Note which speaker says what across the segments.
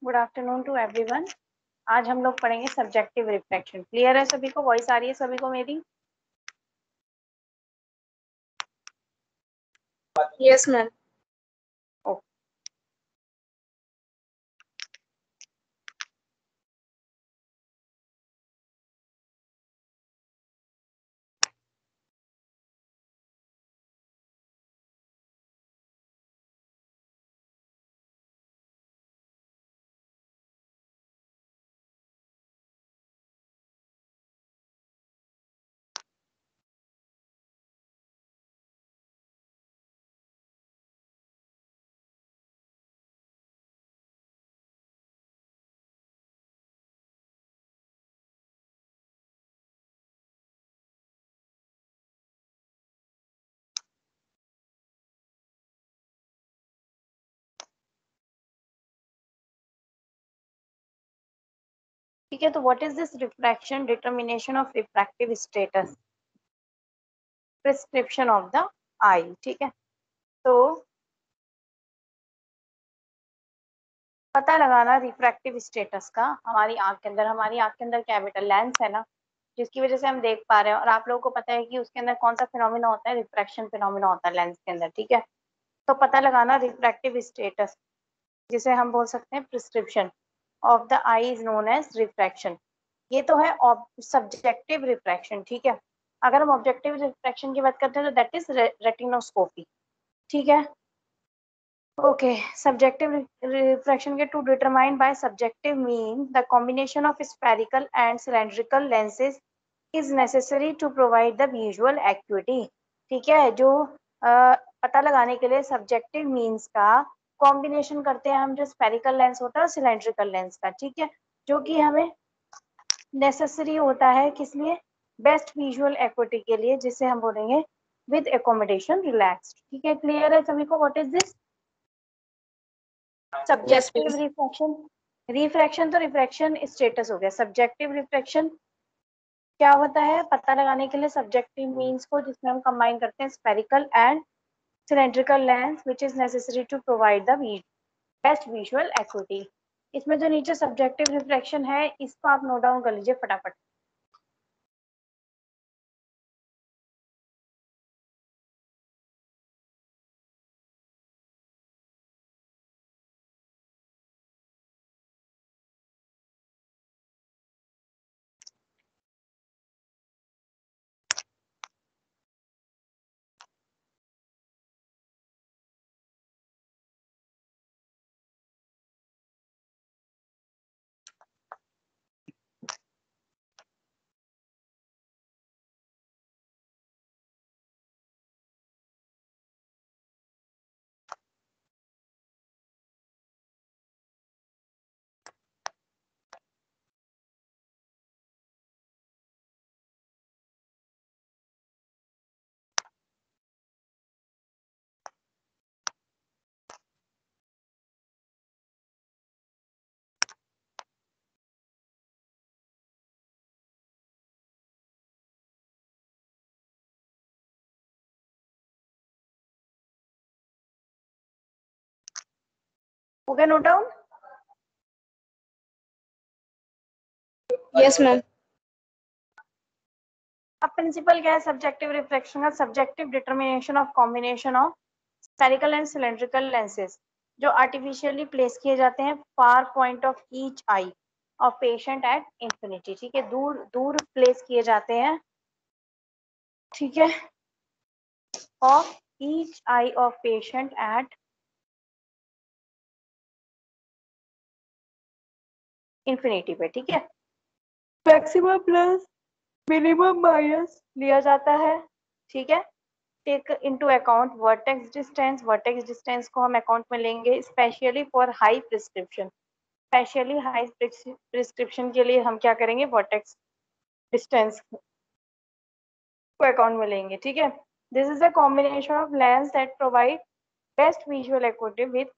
Speaker 1: Good afternoon to everyone. आज हम लोग पढ़ेंगे सब्जेक्टिव रिफ्लेक्शन। क्लियर है सभी को? वॉइस आ रही है सभी को मेरी?
Speaker 2: Yes ma'am.
Speaker 1: ओके, ठीक है। तो what is this refraction? Determination of refractive status, prescription of the eye. ठीक है, तो पता लगाना रिफ्रैक्टिव स्टेटस का हमारी आंख के अंदर कैपिटल लेंस है ना, जिसकी वजह से हम देख पा रहे हैं। और आप लोगों को पता है कि उसके अंदर कौन सा फिनोमिना होता है? रिफ्रैक्शन फिनोमिना होता है लेंस के अंदर। ठीक है, तो पता लगाना रिफ्रैक्टिव स्टेटस, जिसे हम बोल सकते हैं prescription of the eye, is known as refraction. ये तो है सब्जेक्टिव रिफ्रैक्शन। ठीक है, अगर हम ऑब्जेक्टिव रिफ्रैक्शन की बात करते हैं तो दैट इज रेटिनोस्कोपी। ठीक है, ओके। सब्जेक्टिव रिफ्रैक्शन के to determine by subjective mean the combination of spherical and cylindrical lenses is necessary to provide the visual acuity. ठीक है, जो पता लगाने के लिए सब्जेक्टिव मीन्स का कॉम्बिनेशन करते हैं हम, जो स्फेरिकल लेंस होता है और सिलेंड्रिकल लेंस का। ठीक है, जो कि हमें नेसेसरी होता है किस लिए? बेस्ट विजुअल एक्यूटी के लिए, जिसे हम बोलेंगे विद एकोमोडेशन रिलैक्स्ड। ठीक है, क्लियर है सभी को? What is this subjective refraction? Refraction तो रिफ्रैक्शन स्टेटस हो गया। सब्जेक्टिव रिफ्रैक्शन क्या होता है? पता लगाने के लिए सब्जेक्टिव मीन्स को, जिसमें हम कंबाइन करते हैं spherical and cylindrical lens which is necessary to provide the best visual acuity. इसमें जो नीचे सब्जेक्टिव रिफ्रैक्शन है, इसको आप नोट डाउन कर लीजिए फटाफट। हो गया नोट डाउन?
Speaker 2: Yes ma'am.
Speaker 1: अब प्रिंसिपल क्या है सब्जेक्टिव रिफ्लेक्शन का? Subjective determination of combination of spherical and cylindrical lenses जो आर्टिफिशियली प्लेस किए जाते हैं far point of each I of patient at infinity. ठीक है, दूर दूर प्लेस किए जाते हैं। ठीक है, of each I of patient at infinity पे। ठीक है, मैक्सिमम प्लस मिनिमम माइनस लिया जाता है। ठीक है, take into account vertex distance. Vertex distance को हम अकाउंट में लेंगे, specially for high prescription. Specially high prescription के लिए हम क्या करेंगे? वर्टेक्स डिस्टेंस को अकाउंट में लेंगे। ठीक है, this is a combination of lens that provide best visual acuity with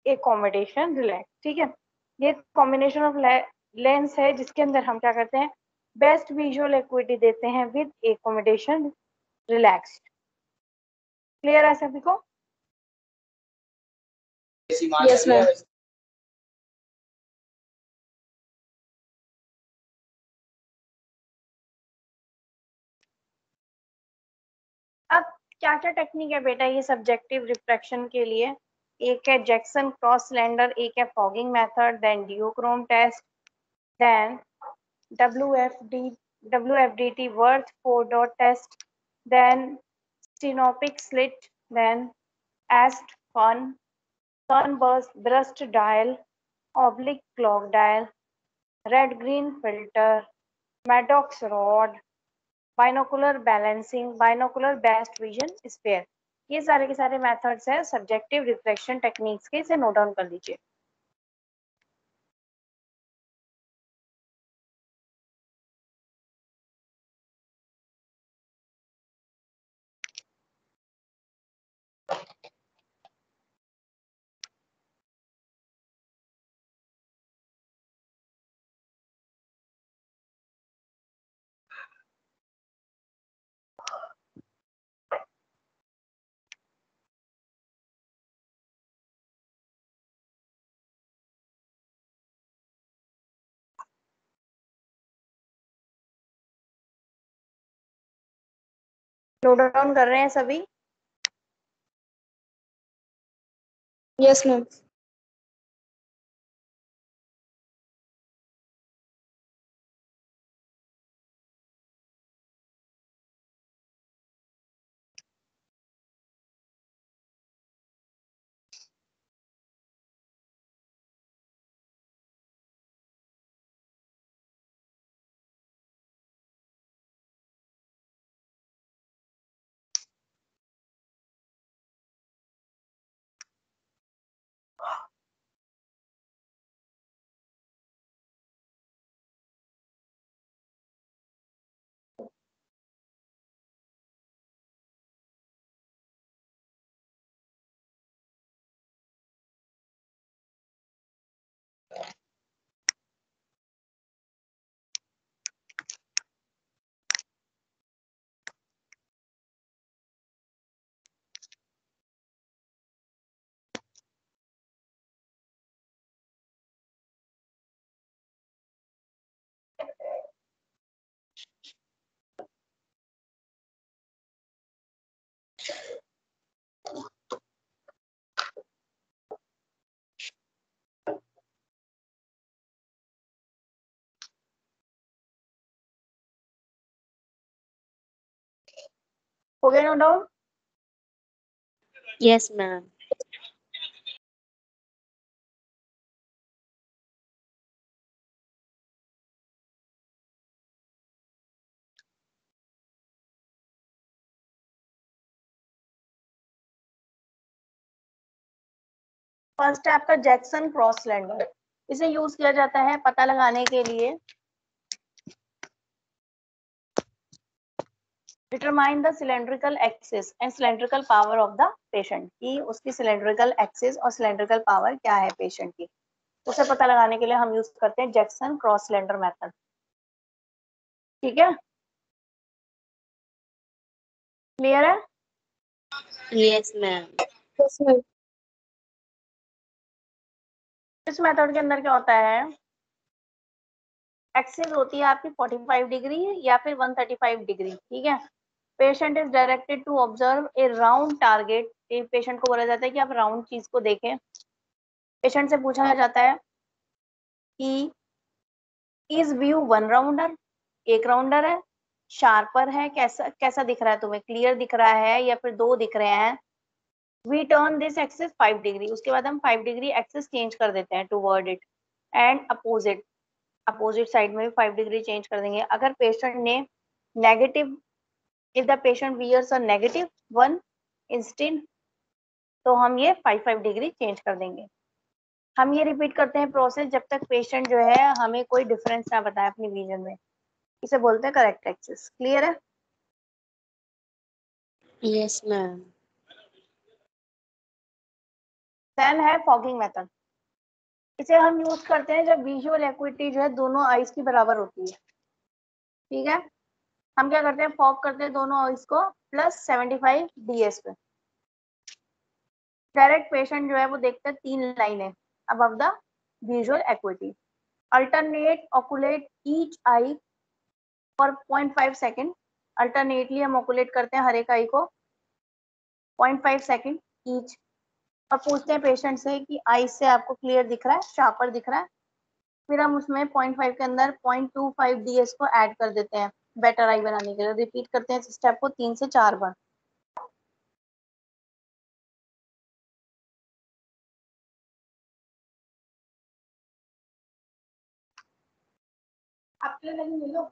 Speaker 1: accommodation relax. ठीक है, ये कॉम्बिनेशन ऑफ लेंस है जिसके अंदर हम क्या करते हैं? बेस्ट विजुअल एक्यूटी देते हैं विद एकोमोडेशन रिलैक्स्ड। क्लियर है सभी को?
Speaker 2: Yes ma'am.
Speaker 1: क्या क्या टेक्निक है बेटा ये सब्जेक्टिव रिफ्रैक्शन के लिए? एक है जैक्सन क्रॉस सिलेंडर, एक है fogging method, then duochrome test, then WFDT Worth 4 dot test, then stenopaeic slit, then एस्ट fan sunburst dial, oblique clock dial, red green filter, Maddox rod, binocular balancing, binocular best vision sphere. ये सारे के सारे methods हैं subjective reflection techniques के, इसे note down कर लीजिए। नोट डाउन कर रहे हैं सभी?
Speaker 2: Yes ma'am.
Speaker 1: हो गया note down?
Speaker 2: Yes ma'am.
Speaker 1: First है आपका जैक्सन क्रॉस सिलेंडर। इसे यूज किया जाता है पता लगाने के लिए determine the cylindrical axis and cylindrical power of the patient, की उसकी सिलेंड्रिकल एक्सिस और सिलेंड्रिकल पावर क्या है पेशेंट की, उसे पता लगाने के लिए हम यूज करते हैं जैक्सन क्रॉस सिलेंडर मेथड। ठीक है, क्लियर है?
Speaker 2: Yes ma'am.
Speaker 3: Yes ma'am.
Speaker 1: इस मेथड के अंदर क्या होता है, एक्सिस होती है आपकी 45 डिग्री या फिर 135 डिग्री। ठीक है, patient is directed to observe a round target. Patient को बोला जाता है कि आप राउंड चीज को देखें। पेशेंट से पूछा जाता है कि इज व्यू वन राउंडर, एक राउंडर है, शार्पर है, कैसा कैसा दिख रहा है तुम्हें, क्लियर दिख रहा है या फिर दो दिख रहे हैं। We turn this axis 5 degree, उसके बाद हम 5 डिग्री एक्सिस चेंज कर देते हैं toward it, and opposite, opposite side में भी 5 डिग्री चेंज कर देंगे। अगर पेशेंट ने negative, if the patient wears a negative one instant, तो हम ये 5 डिग्री चेंज कर देंगे। हम ये रिपीट करते हैं प्रोसेस जब तक पेशेंट जो है हमें कोई डिफरेंस ना बताए अपनी विजन में। इसे बोलते हैं करेक्ट एक्सिस। क्लियर है?
Speaker 2: Yes ma'am.
Speaker 1: देन है फॉगिंग मेथड। इसे हम यूज करते हैं जब विजुअल एक्विटी जो है दोनों आईज की बराबर होती है। ठीक है, हम क्या करते हैं, फॉग करते हैं दोनों आईज को +75 DS पे। डायरेक्ट पेशेंट जो है वो देखते हैं 3 लाइनें above the visual acuity. Alternate occlude each eye for 0.5 second. Alternately हम ऑकुलेट करते हैं हर एक आई को 0.5 सेकेंड ईच। और पूछते हैं पेशेंट से कि आई से आपको क्लियर दिख रहा है, शार्पर दिख रहा है, फिर हम उसमें 0.5 के अंदर 0.25 ds को ऐड कर देते हैं बेटर आई बनाने के लिए। रिपीट करते हैं इस स्टेप को 3 से 4 बार। आपके लिए ले लो।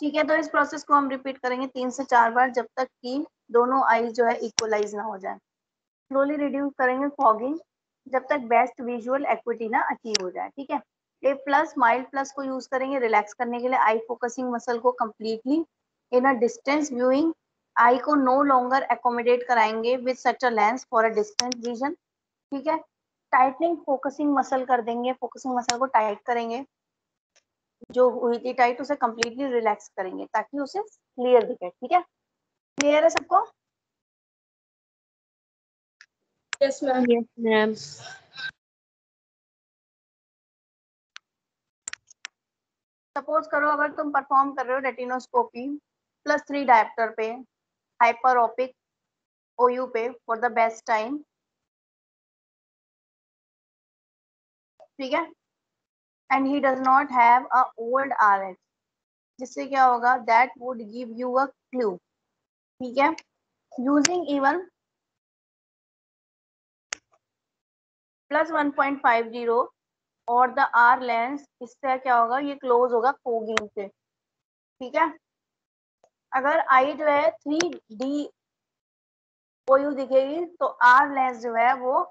Speaker 1: ठीक है, तो इस प्रोसेस को हम रिपीट करेंगे 3 से 4 बार जब तक कि दोनों आई जो है इक्वलाइज ना हो जाए। स्लोली रिड्यूस करेंगे फॉगिंग जब तक बेस्ट विजुअल एक्विटी ना अचीव हो जाए। ठीक है, ए प्लस माइल्ड प्लस को यूज करेंगे रिलैक्स करने के लिए आई फोकसिंग मसल को completely in a distance viewing. Eye को नो लॉन्गर एकोमोडेट कराएंगे with such a lens for a distance vision. ठीक है, टाइटनिंग फोकसिंग मसल कर देंगे, फोकसिंग मसल को टाइट करेंगे, जो हुई थी टाइट उसे कंप्लीटली रिलैक्स करेंगे ताकि उसे क्लियर दिखे। ठीक है, क्लियर है सबको?
Speaker 2: Yes, ma'am. Yes, ma'am.
Speaker 1: Suppose करो अगर तुम परफॉर्म कर रहे हो रेटिनोस्कोपी +3 डायप्टर पे हाइपरोपिक ओयू पे फॉर द बेस्ट टाइम। ठीक है, and he does not have a old RH, जिससे क्या होगा that would give you a clue. ठीक है, यूजिंग इवन +1.50 और द आर लेंस, इससे क्या होगा ये क्लोज होगा फोगिंग से। ठीक है, अगर आई जो है 3D ओयू दिखेगी तो आर लेंस जो है वो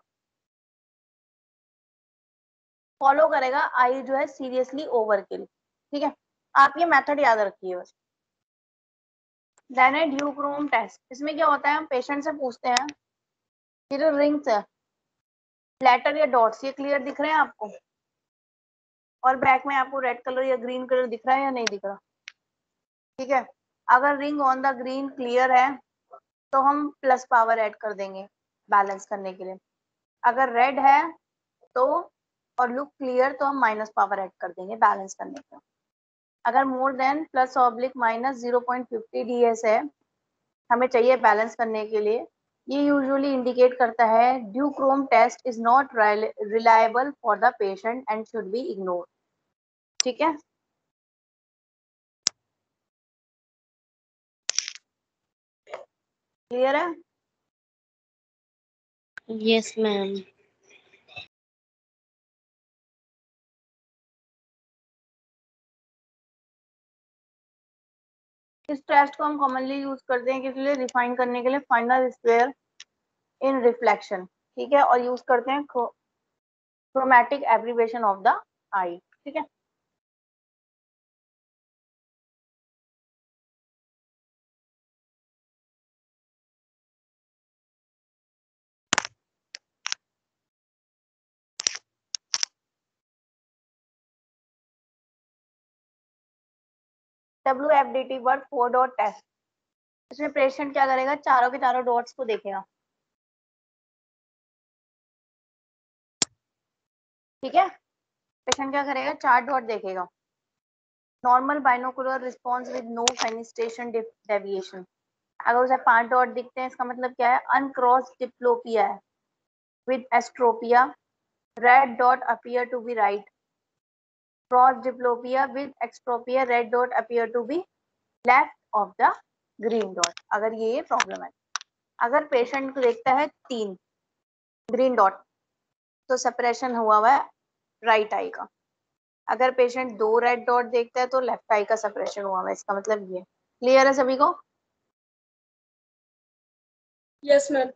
Speaker 1: फॉलो करेगा आई जो है सीरियसली ओवरकिल। ठीक है, आप ये मेथड याद रखिए बस। देन है ड्यूक्रोम टेस्ट। इसमें क्या होता है हम पेशेंट से पूछते हैं ये जो रिंग्स है लेटर या डॉट्स ये क्लियर दिख रहे हैं आपको, और बैक में आपको रेड कलर या ग्रीन कलर दिख रहा है या नहीं दिख रहा। ठीक है, अगर ring on the green clear है तो हम प्लस पावर ऐड कर देंगे बैलेंस करने के लिए। अगर रेड है तो और लुक क्लियर तो हम माइनस पावर ऐड कर देंगे बैलेंस करने के लिए। अगर मोर देन +/-0.50 ds है हमें चाहिए बैलेंस करने के लिए, ये यूजुअली इंडिकेट करता है duochrome test is not reliable for the patient and should be ignore. ठीक है, क्लियर है?
Speaker 2: Yes, ma'am.
Speaker 1: इस टेस्ट को हम कॉमनली यूज करते हैं किस लिए, रिफाइन करने के लिए फाइनल स्क्वायर इन रिफ्लेक्शन। ठीक है, और यूज करते हैं chromatic abbreviation of the eye. ठीक है, WFDT वर्ड 4 डॉट टेस्ट। इसमें पेशेंट क्या करेगा, चारों के चारों डॉट्स को देखेगा। ठीक है, पेशेंट क्या करेगा, 4 डॉट देखेगा, normal binocular response with no fenestration deviation. अगर उसे 5 डॉट दिखते हैं इसका मतलब क्या है, अनक्रॉस डिप्लोपिया है। With esotropia red dot appear to be right, cross diplopia with exotropia red dot appear to be left of the green dot. अगर ये प्रॉब्लम है, अगर पेशेंट को देखता है 3 ग्रीन डॉट तो सेपरेशन हुआ है राइट आई का। अगर पेशेंट 2 रेड डॉट देखता है तो लेफ्ट आई का सेपरेशन हुआ है, इसका मतलब ये। क्लियर है सभी को?
Speaker 2: Yes ma'am.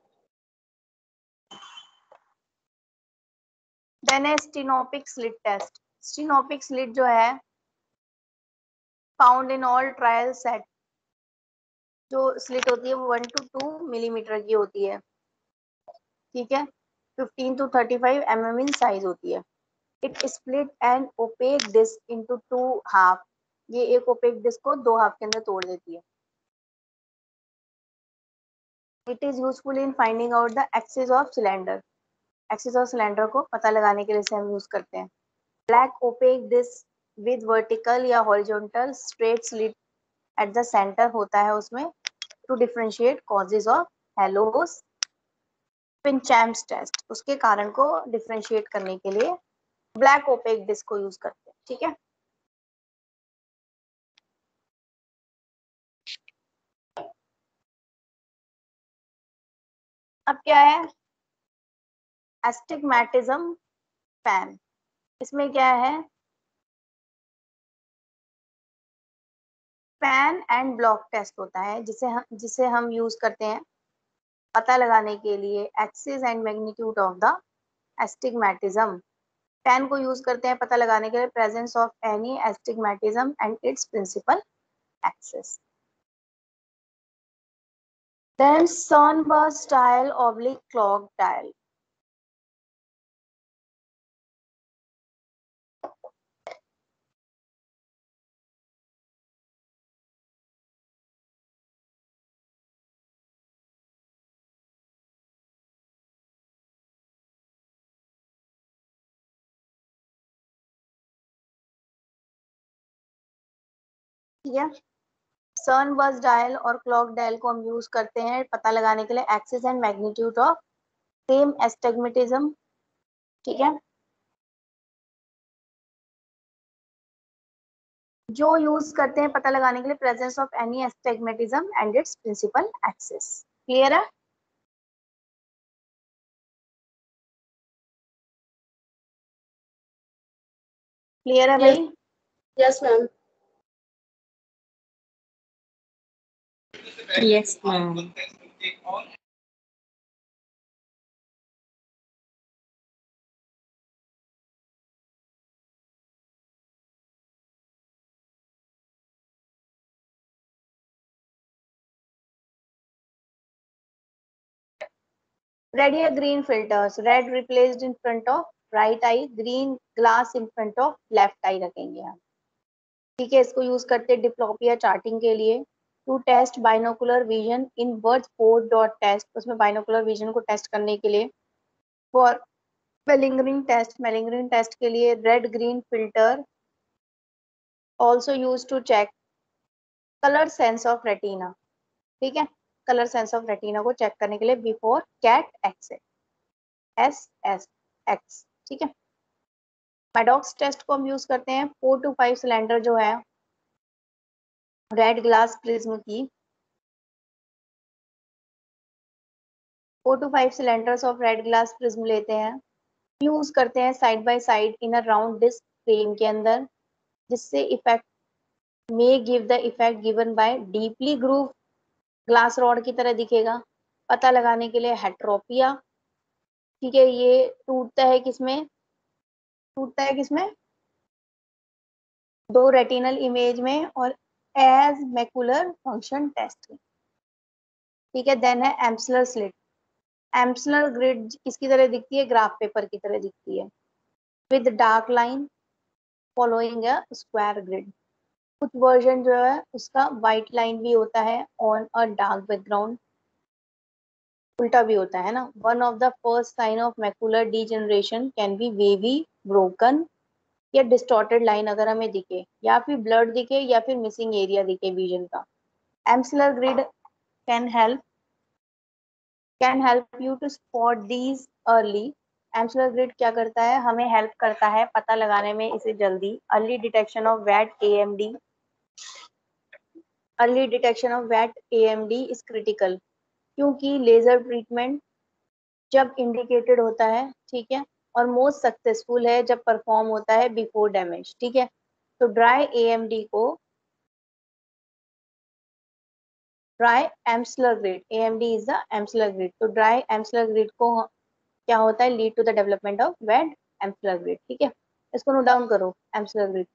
Speaker 1: देन है स्टेनोपिक स्लिट टेस्ट। स्टेनोपिक स्लिट जो है found in all trial set. जो स्लिट होती है वो 1 to 2 मिलीमीटर की होती है, ठीक है, 15 to 35 mm इन साइज होती है। It split an opaque disc into 2 half. ये एक ओपेक डिस्क को 2 हाफ के अंदर तोड़ देती है। It is useful in finding out the axis of cylinder. Axis of cylinder को पता लगाने के लिए इसे हम यूज करते हैं। Black opaque disc with vertical या horizontal straight slit at the centre होता है उसमें, to differentiate causes of haloes Fincham's test. उसके कारण को डिफरेंशिएट करने के लिए ब्लैक ओपेक डिस्क को यूज करते हैं, ठीक है। अब क्या है, एस्टिग्मेटिज्म पैन। इसमें क्या है, पैन एंड ब्लॉक टेस्ट होता है जिसे हम यूज करते हैं पता लगाने के लिए axis and magnitude of the astigmatism. Fan को यूज करते हैं पता लगाने के लिए presence of any astigmatism and its principal axis. Then sunburst dial oblique clock dial. ठीक है, सनबर्स्ट डायल और क्लॉक डायल को हम यूज करते हैं पता लगाने के लिए axis and magnitude of same astigmatism, ठीक है। जो यूज करते हैं पता लगाने के लिए presence of any astigmatism and its principal axis. Clear है? क्लियर है
Speaker 2: यस।
Speaker 1: भाई?
Speaker 2: Yes ma'am. Yes ma'am.
Speaker 1: Red या green filters, red replaced in front of right eye, green glass in front of left eye रखेंगे हम, ठीक है। इसको use करते हैं डिप्लोपिया चार्टिंग के लिए। To test binocular vision in worth's 4 dot test, उसमें बाइनोकुलर विजन को टेस्ट करने के लिए। For malingering test, malingering test के लिए red green filter also use to check colour sense of retina, ठीक है। कलर सेंस ऑफ रेटिना को चेक करने के लिए before cat X S S X, ठीक है। मैडॉक्स टेस्ट को हम यूज करते हैं 4 to 5 सिलेंडर जो है रेड ग्लास प्रिज्म की, 4 to 5 cylinders of red glass prism लेते हैं, यूज करते हैं side by side in a round disc frame के अंदर, जिससे effect may give the effect given by deeply groove glass rod की तरह दिखेगा। पता लगाने के लिए हेट्रोपिया, ठीक है। ये टूटता है किसमें, 2 रेटिनल इमेज में और एज मैकुलर फंक्शन टेस्ट में, ठीक है। देन है एम्सलर स्लिट। एम्सलर ग्रिड किसकी तरह दिखती है, ग्राफ पेपर की तरह दिखती है, with dark line following a square grid. कुछ वर्जन जो है उसका व्हाइट लाइन भी होता है ऑन अ डार्क बैकग्राउंड। उल्टा भी होता है ना। One of the first sign of macular degeneration can be wavy, broken या डिस्टॉर्टेड लाइन अगर हमें दिखे, या फिर ब्लड दिखे, या फिर मिसिंग एरिया दिखे विजन का। Amsler grid can help you to spot these early. Amsler grid क्या करता है, हमें हेल्प करता है पता लगाने में इसे जल्दी। Early detection of wet AMD, early detection of wet AMD is critical, क्योंकि लेजर ट्रीटमेंट जब इंडिकेटेड होता है, ठीक है, और मोस्ट सक्सेसफुल है जब परफॉर्म होता है बिफोर डैमेज, ठीक है। तो dry Amsler grid, AMD is the Amsler grid, तो ड्राई एम्सलर ग्रिड को क्या होता है, lead to the development of wet Amsler grid, ठीक है। इसको नोट डाउन करो, एम्सलर ग्रिड।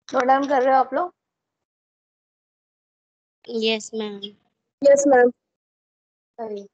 Speaker 1: नोट डाउन कर रहे हो आप लोग?
Speaker 3: Yes, ma'am.
Speaker 2: Yes, ma'am.
Speaker 1: सही।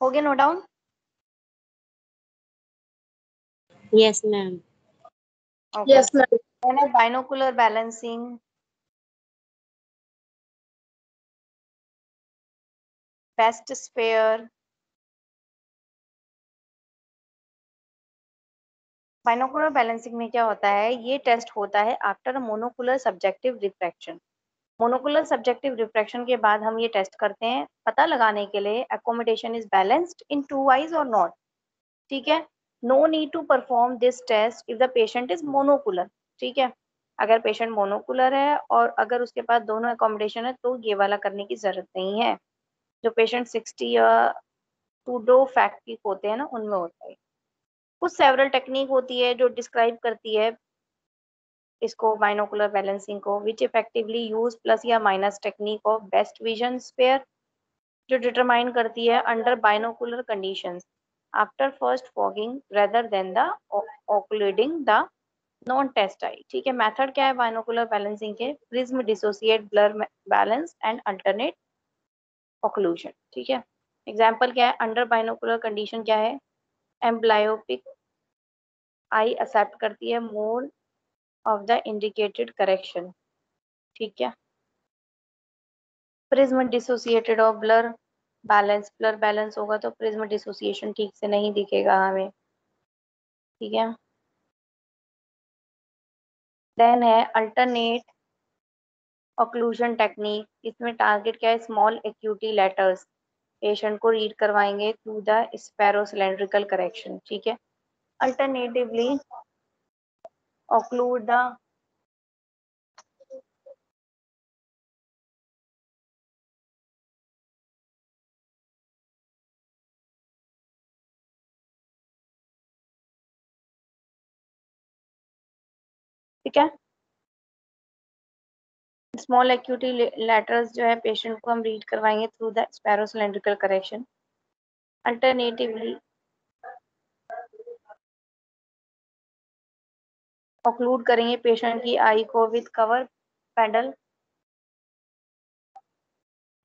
Speaker 1: हो गया note down?
Speaker 3: Yes, ma'am.
Speaker 1: Okay.
Speaker 2: Yes, ma'am.
Speaker 1: मैंने binocular balancing, best sphere. Binocular balancing में क्या होता है, ये टेस्ट होता है after monocular subjective refraction. Monocular subjective refraction के बाद हम ये टेस्ट करते हैं पता लगाने के लिए accommodation is balanced in two eyes और नॉट, ठीक है। No need to perform this test if the patient is monocular, ठीक है। अगर पेशेंट मोनोकुलर है और अगर उसके पास दोनों अकोमोडेशन है तो ये वाला करने की जरूरत नहीं है। जो पेशेंट 60 या सूडो फैक्टिक होते हैं ना, उनमें होता है। कुछ सेवरल टेक्निक होती है जो डिस्क्राइब करती है इसको बाइनोकुलर बैलेंसिंग को, विच इफेक्टिवली यूज प्लस या minus technique of best vision sphere, जो डिटरमाइन करती है under binocular conditions after first fogging rather than the occluding the non test eye, ठीक है। मेथड क्या है बाइनोकुलर बैलेंसिंग के, prism dissociate blur balance and alternate occlusion, ठीक है। एग्जाम्पल क्या है, अंडर बाइनोकुलर कंडीशन क्या है, एम्ब्लायोपिक आई एक्सेप्ट करती है more of the indicated correction, ठीक है। प्रिज्म डिसोसिएटेड और ब्लर बैलेंस होगा तो प्रिज्म डिसोसिएशन ठीक से नहीं दिखेगा हमें, ठीक है। देन है अल्टरनेट ऑक्लूजन टेक्निक, इसमें टारगेट क्या है, स्मॉल एक्यूटी लेटर्स, पेशेंट को रीड करवाएंगे थ्रू द स्पैरोसिलेंड्रिकल करेक्शन, ठीक है। अल्टरनेटिवली ऑक्लूड द ठीक है, स्मॉल एक्यूटी लेटर्स जो है पेशेंट को हम रीड करवाएंगे through the spherocylindrical correction. Alternatively occlude करेंगे पेशेंट की आई को विद कवर पैडल।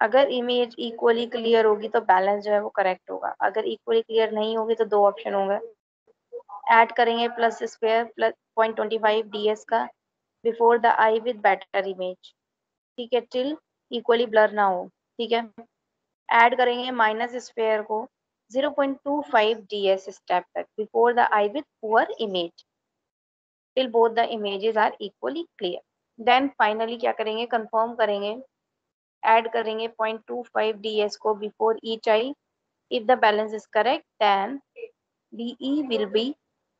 Speaker 1: अगर इमेज इक्वली क्लियर होगी तो बैलेंस जो है वो करेक्ट होगा, अगर इक्वली क्लियर नहीं होगी तो दो ऑप्शन होंगे, ऐड करेंगे प्लस स्क्वायर प्लस 0.25 ds का before the eye with better image, ठीक है, टिल इक्वली ब्लर ना हो, ठीक है। ऐड करेंगे माइनस स्क्वायर को 0.25 ds स्टेप तक before the eye with poor image till both the images are equally clear. Then finally क्या करेंगे, कंफर्म करेंगे, ऐड करेंगे 0.25 ds को before each eye, if the balance is correct then DE will be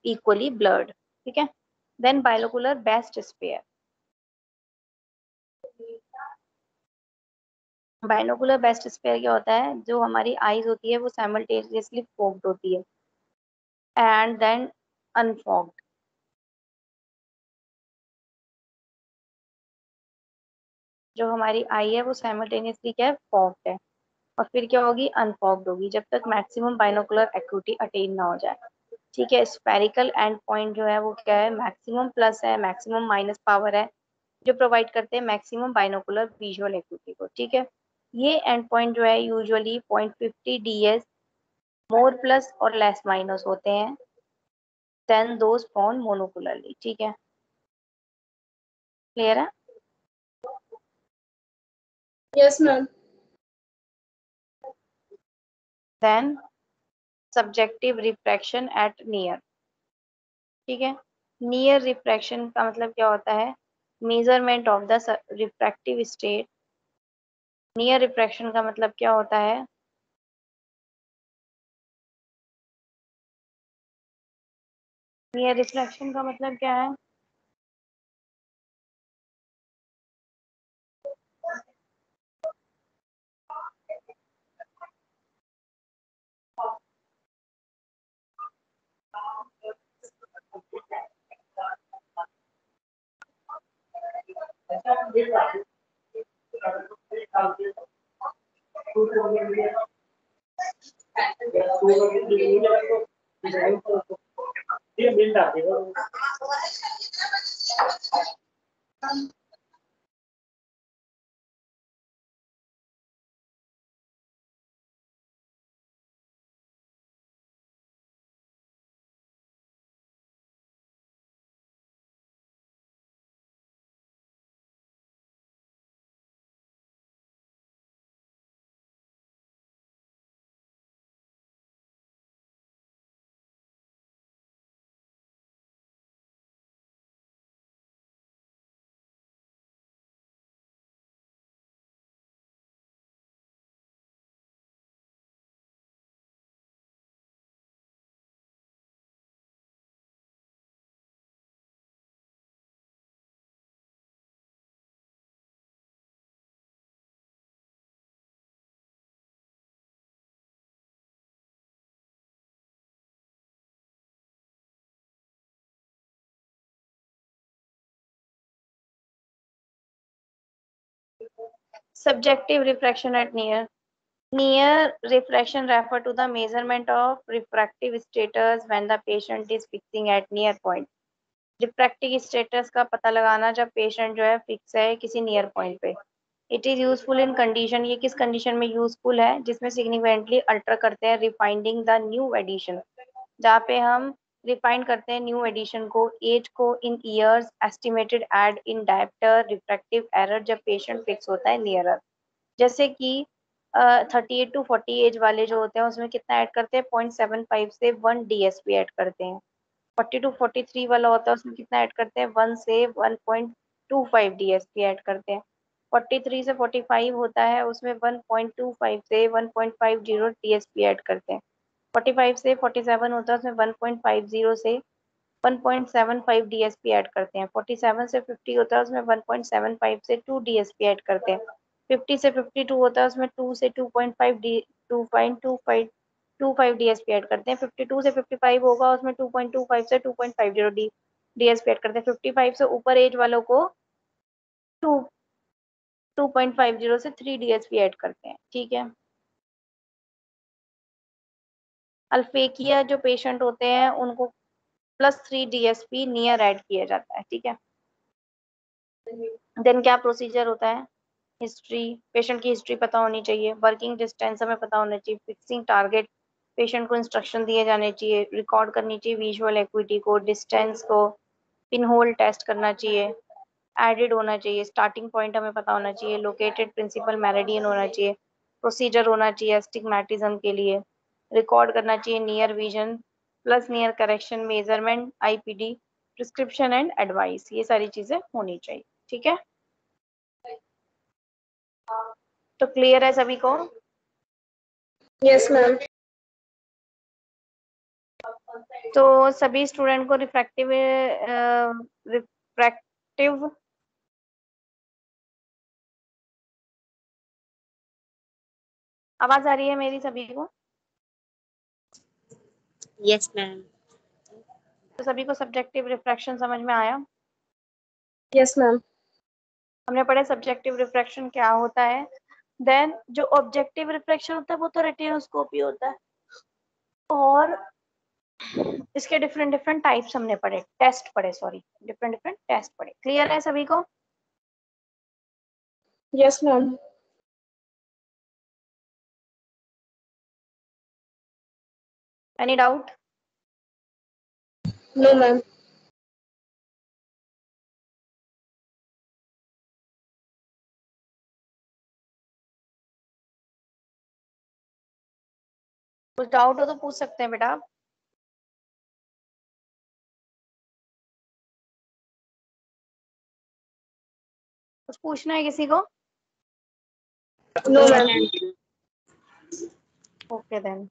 Speaker 1: equally blurred, ठीक है। then binocular best sphere, binocular best sphere क्या होता है, जो हमारी आईज होती है वो साइमल्टेनियसली फोक्ड होती है एंड देन अनफॉग्ड, जो हमारी आई है वो साइमल्टेनियसली क्या है, फॉग्ड है, और फिर क्या होगी, अनफॉग्ड होगी जब तक मैक्सिमम बाइनोकुलर एक्यूटी अटेन ना हो जाए, ठीक है। स्पेरिकल एंड पॉइंट जो है वो क्या है, मैक्सिमम प्लस है, मैक्सिमम माइनस पावर है, जो प्रोवाइड करते हैं मैक्सिमम बाइनोकुलर विजुअल एक्यूटी को, ठीक है। ये एंड पॉइंट जो है यूजुअली 0.50 ds मोर प्लस और लेस माइनस होते हैं देन दोज फाउंड मोनोकुलरली, ठीक है। क्लियर है।
Speaker 2: Yes, ma'am.
Speaker 1: Then subjective refraction at near, ठीक है। नियर रिफ्रैक्शन का मतलब क्या होता है, measurement of the refractive state. Near refraction का मतलब क्या होता है, नियर रिफ्रैक्शन का मतलब क्या है, subjective refraction at near. Near refraction refer to the measurement of refractive status when the patient is fixing at near point. Refractive status का पता लगाना जब पेशेंट जो है फिक्स है किसी नियर पॉइंट पे, it is useful in condition, ये किस कंडीशन में यूजफुल है, जिसमें सिग्निफिकेंटली अल्टर करते हैं रिफाइंडिंग द न्यू एडिशन, जहाँ पे हम रिफाइंड करते हैं न्यू एडिशन को, एज को in years, estimated add in dioptre, refractive error जब पेशेंट फिक्स होता है नियरर। जैसे कि 38 to 40 एज वाले जो होते हैं उसमें कितना ऐड करते हैं, 0.75 से 1 DSP ऐड करते हैं। 40 to 43 वाला होता है उसमें कितना ऐड करते हैं, 1 से 1.25 DSP ऐड करते हैं। 43 से 45 होता है उसमें 1.25 से 1.50 DSP ऐड करते हैं। 45 से 47 होता है उसमें 1.50 से 1.75 DSP ऐड करते हैं। 47 से 50 होता है उसमें 1.75 से 2 DSP ऐड करते हैं। 50 से 52 होता है उसमें 2 से 2.25 DSP ऐड करते हैं। 52 से 55 होगा उसमें 2.25 से 2.50 DSP ऐड करते हैं। 55 से ऊपर एज वालों को 2.50 से 3 DSP ऐड करते हैं। ठीक है। अल्फेकिया जो पेशेंट होते हैं उनको +3 DSP नियर ऐड किया जाता है। ठीक है। देन क्या प्रोसीजर होता है, हिस्ट्री, पेशेंट की हिस्ट्री पता होनी चाहिए, वर्किंग डिस्टेंस हमें पता होना चाहिए, फिक्सिंग टारगेट, पेशेंट को इंस्ट्रक्शन दिए जाने चाहिए, रिकॉर्ड करनी चाहिए विजुअल एक्विटी को, डिस्टेंस को, पिन होल टेस्ट करना चाहिए, एडेड होना चाहिए, स्टार्टिंग पॉइंट हमें पता होना चाहिए, लोकेटेड प्रिंसिपल मेरिडियन होना चाहिए, प्रोसीजर होना चाहिए एस्टिग्मेटिज्म के लिए, रिकॉर्ड करना चाहिए near vision plus near correction measurement, IPD, prescription and advice, ये सारी चीजें होनी चाहिए। ठीक है। तो क्लियर है सभी को?
Speaker 2: Yes, ma'am.
Speaker 1: तो सभी स्टूडेंट को रिफ्रैक्टिव आवाज आ रही है मेरी सभी को?
Speaker 3: Yes, ma'am.
Speaker 1: तो सभी को सब्जेक्टिव रिफ्रैक्शन समझ में आया?
Speaker 2: Yes, ma'am.
Speaker 1: हमने पढ़े सब्जेक्टिव रिफ्रैक्शन क्या होता है। देन जो ऑब्जेक्टिव रिफ्रैक्शन होता है वो तो रेटिनोस्कोपी होता है, और इसके डिफरेंट डिफरेंट टाइप्स हमने पढ़े, टेस्ट पढ़े, सॉरी डिफरेंट डिफरेंट टेस्ट पढ़े। क्लियर है सभी को?
Speaker 2: Yes, ma'am.
Speaker 1: Any doubt?
Speaker 2: No, ma'am.
Speaker 1: कुछ डाउट हो तो पूछ सकते हैं बेटा आप। कुछ पूछना है किसी को?
Speaker 2: No,
Speaker 3: No,
Speaker 2: ma'am.
Speaker 3: ma'am.
Speaker 1: Okay then.